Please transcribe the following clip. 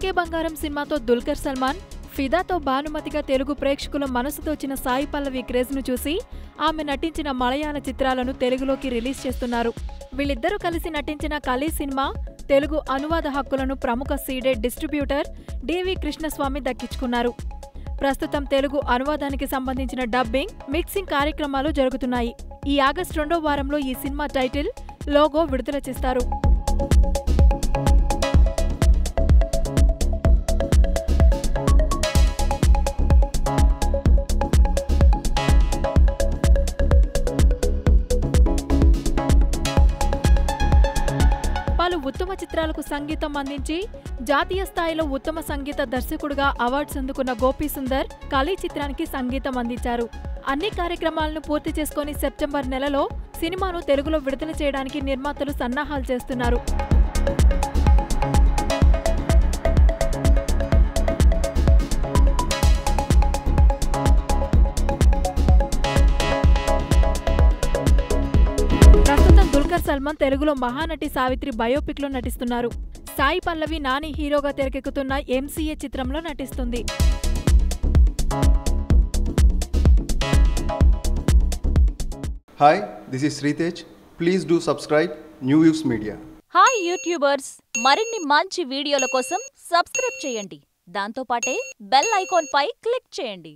పలికే బంగారం సినిమాతో దుల్కర్ సల్మాన్, ఫిదాతో భానుమతిగా తెలుగు ప్రేక్షకుల మనసు దోచిన సాయి పల్లవి క్రేజ్ను చూసి ఆమె నటించిన మలయాళ చిత్రాలను తెలుగులోకి రిలీజ్ చేస్తున్నారు. వీళ్ళిద్దరూ కలిసి నటించిన కలీ సినిమా తెలుగు అనువాద హక్కులను ప్రముఖ సీడెడ్ డిస్ట్రిబ్యూటర్ డివి కృష్ణస్వామి దక్కించుకున్నారు. ప్రస్తుతం తెలుగు అనువాదానికి సంబంధించిన డబ్బింగ్, మిక్సింగ్ కార్యక్రమాలు జరుగుతున్నాయి. ఈ ఆగస్టు 2వ వారంలో ఈ సినిమా టైటిల్, లోగో విడుదల చేస్తారు. పలు ఉత్తమ చిత్రాలకు సంగీతం అందించి జాతీయ స్థాయిలో ఉత్తమ సంగీత దర్శకుడిగా అవార్డ్స్ అందుకున్న గోపీ సుందర్ కలీ చిత్రానికి సంగీతం అందించారు. అన్ని కార్యక్రమాలను పూర్తి చేసుకుని సెప్టెంబర్ నెలలో సినిమాను తెలుగులో విడుదల చేయడానికి నిర్మాతలు సన్నాహాలు చేస్తున్నారు. ప్రస్తుతం దుల్కర్ సల్మాన్ తెలుగులో మహానటి సావిత్రి బయోపిక్ లో నటిస్తున్నారు. సాయి పల్లవి నాని హీరోగా తెరకెక్కుతున్న ఎంసీఏ చిత్రంలో నటిస్తుంది. Hi, this is Sritej. Please do subscribe New Views Media. Hi YouTubers, మరిన్ని మంచి వీడియోల కోసం సబ్స్క్రైబ్ చేయండి. దాంతోపాటే బెల్ ఐకాన్ పై క్లిక్ చేయండి.